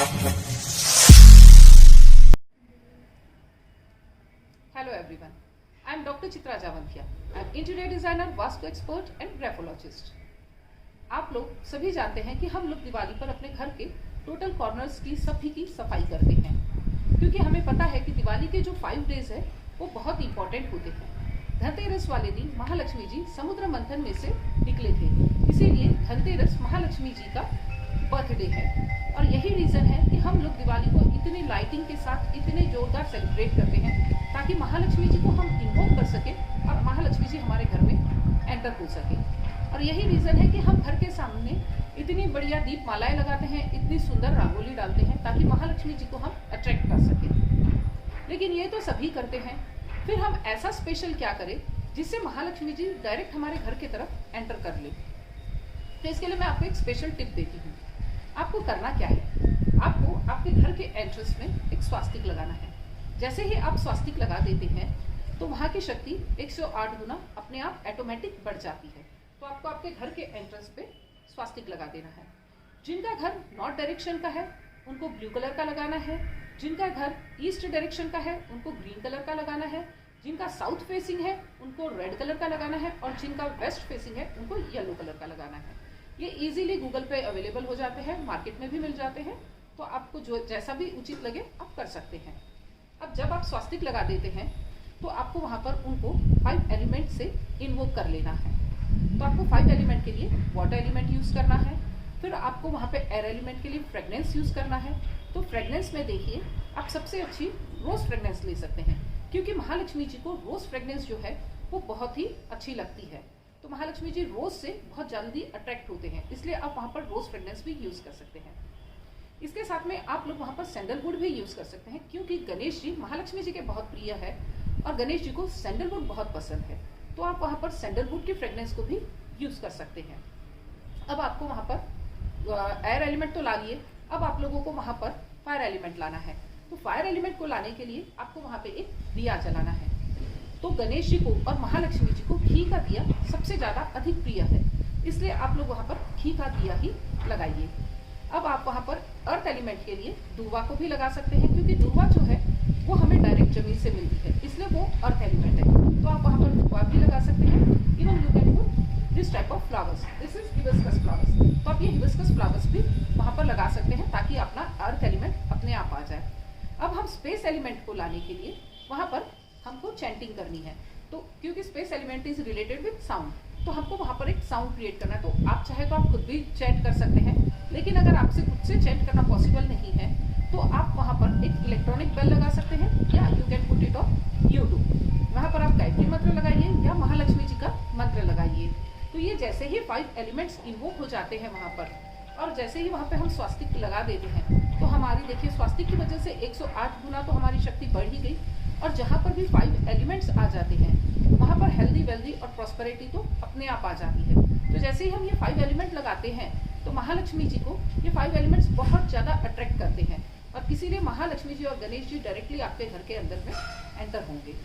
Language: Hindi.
Hello everyone, I am Dr. Chitra Javanthia. I am interior designer, vastu expert and graphologist. आप लोग सभी जानते हैं कि हम लोग दिवाली पर अपने घर के टोटल कॉर्नर्स की सभी की सफाई करते हैं, क्योंकि हमें पता है कि दिवाली के जो 5 डेज है वो बहुत इंपॉर्टेंट होते हैं। धनतेरस वाले दिन महालक्ष्मी जी समुद्र मंथन में से निकले थे, इसीलिए धनतेरस महालक्ष्मी जी का बर्थडे है। और यही रीजन है कि हम लोग दिवाली को इतनी लाइटिंग के साथ इतने जोरदार सेलिब्रेट करते हैं, ताकि महालक्ष्मी जी को हम इन्वोक कर सके और महालक्ष्मी जी हमारे घर में एंटर हो सके। और यही रीजन है कि हम घर के सामने इतनी बढ़िया दीप मालाएं लगाते हैं, इतनी सुंदर रंगोली डालते हैं, ताकि महालक्ष्मी जी को हम अट्रैक्ट कर सके। लेकिन ये तो सभी करते हैं, फिर हम ऐसा स्पेशल क्या करें जिससे महालक्ष्मी जी डायरेक्ट हमारे घर की तरफ एंटर कर ले। तो इसके लिए मैं आपको एक स्पेशल टिप देती हूँ। आपको करना क्या है, आपको आपके घर के एंट्रेंस में एक स्वास्तिक लगाना है। जैसे ही आप स्वास्तिक लगा देते हैं तो वहाँ की शक्ति 108 गुना अपने आप ऑटोमेटिक बढ़ जाती है। तो आपको आपके घर के एंट्रेंस पे स्वास्तिक लगा देना है। जिनका घर नॉर्थ डायरेक्शन का है उनको ब्लू कलर का लगाना है, जिनका घर ईस्ट डायरेक्शन का है उनको ग्रीन कलर का लगाना है, जिनका साउथ फेसिंग है उनको रेड कलर का लगाना है, और जिनका वेस्ट फेसिंग है उनको येलो कलर का लगाना है। ये इजीली गूगल पे अवेलेबल हो जाते हैं, मार्केट में भी मिल जाते हैं, तो आपको जो जैसा भी उचित लगे आप कर सकते हैं। अब जब आप स्वास्तिक लगा देते हैं तो आपको वहाँ पर उनको 5 एलिमेंट से इन्वोक कर लेना है। तो आपको 5 एलिमेंट के लिए वाटर एलिमेंट यूज़ करना है, फिर आपको वहाँ पे एयर एलिमेंट के लिए फ्रेग्रेंस यूज़ करना है। तो फ्रेग्रेंस में देखिए आप सबसे अच्छी रोज़ फ्रेग्रेंस ले सकते हैं, क्योंकि महालक्ष्मी जी को रोज़ फ्रेग्रेंस जो है वो बहुत ही अच्छी लगती है। तो महालक्ष्मी जी रोज़ से बहुत जल्दी अट्रैक्ट होते हैं, इसलिए आप वहाँ पर रोज़ फ्रेग्रेंस भी यूज़ कर सकते हैं। इसके साथ में आप लोग वहाँ पर सैंडलवुड भी यूज़ कर सकते हैं, क्योंकि गणेश जी महालक्ष्मी जी के बहुत प्रिय है और गणेश जी को सैंडलवुड बहुत पसंद है। तो आप वहाँ पर सैंडलवुड की फ्रेग्रेंस को भी यूज़ कर सकते हैं। अब आपको वहाँ पर एयर एलिमेंट तो ला लिए, अब आप लोगों को वहाँ पर फायर एलिमेंट लाना है। तो फायर एलिमेंट को लाने के लिए आपको वहाँ पे एक दिया जलाना है। तो गणेश जी को और महालक्ष्मी जी को घी का दिया सबसे ज़्यादा अधिक प्रिय है, इसलिए आप लोग वहाँ पर घी का दिया ही लगाइए। अब आप वहाँ पर अर्थ एलिमेंट के लिए दूर्वा को भी लगा सकते हैं, क्योंकि दूर्वा जो है वो हमें डायरेक्ट जमीन से मिलती है, इसलिए वो अर्थ एलिमेंट है। तो आप वहाँ पर दूर्वा भी लगा सकते हैं। Even you can put this type of flowers, this is hibiscus flowers. तो आप ये हिबिस्कस फ्लावर्स भी वहाँ पर लगा सकते हैं, ताकि अपना अर्थ एलिमेंट अपने आप आ जाए। अब हम स्पेस एलिमेंट को लाने के लिए वहाँ पर हमको चैंटिंग करनी है। तो क्योंकि space element is related with sound, तो हमको वहाँ पर एक साउंड क्रिएट करना है। तो आप चाहे तो आप खुद भी चैंट कर सकते हैं, लेकिन अगर आपसे खुद से चैंट करना पॉसिबल नहीं है तो आप वहाँ पर एक इलेक्ट्रॉनिक बेल लगा सकते हैं, या you can put it on YouTube. वहाँ पर आप गायत्री मंत्र लगाइए या महालक्ष्मी जी का मंत्र लगाइए। तो ये जैसे ही 5 एलिमेंट्स इन्वोक हो जाते हैं वहाँ पर, और जैसे ही वहाँ पे हम स्वास्तिक लगा देते हैं, तो हमारी देखिए स्वास्तिक की वजह से 108 गुना तो हमारी शक्ति बढ़ ही गई। और जहाँ पर भी 5 एलिमेंट्स आ जाते हैं वहाँ पर हेल्दी वेल्दी और प्रॉस्पेरिटी तो अपने आप आ जाती है। तो जैसे ही हम ये 5 एलिमेंट लगाते हैं तो महालक्ष्मी जी को ये 5 एलिमेंट्स बहुत ज़्यादा अट्रैक्ट करते हैं, और इसीलिए महालक्ष्मी जी और गणेश जी डायरेक्टली आपके घर के अंदर में एंटर होंगे।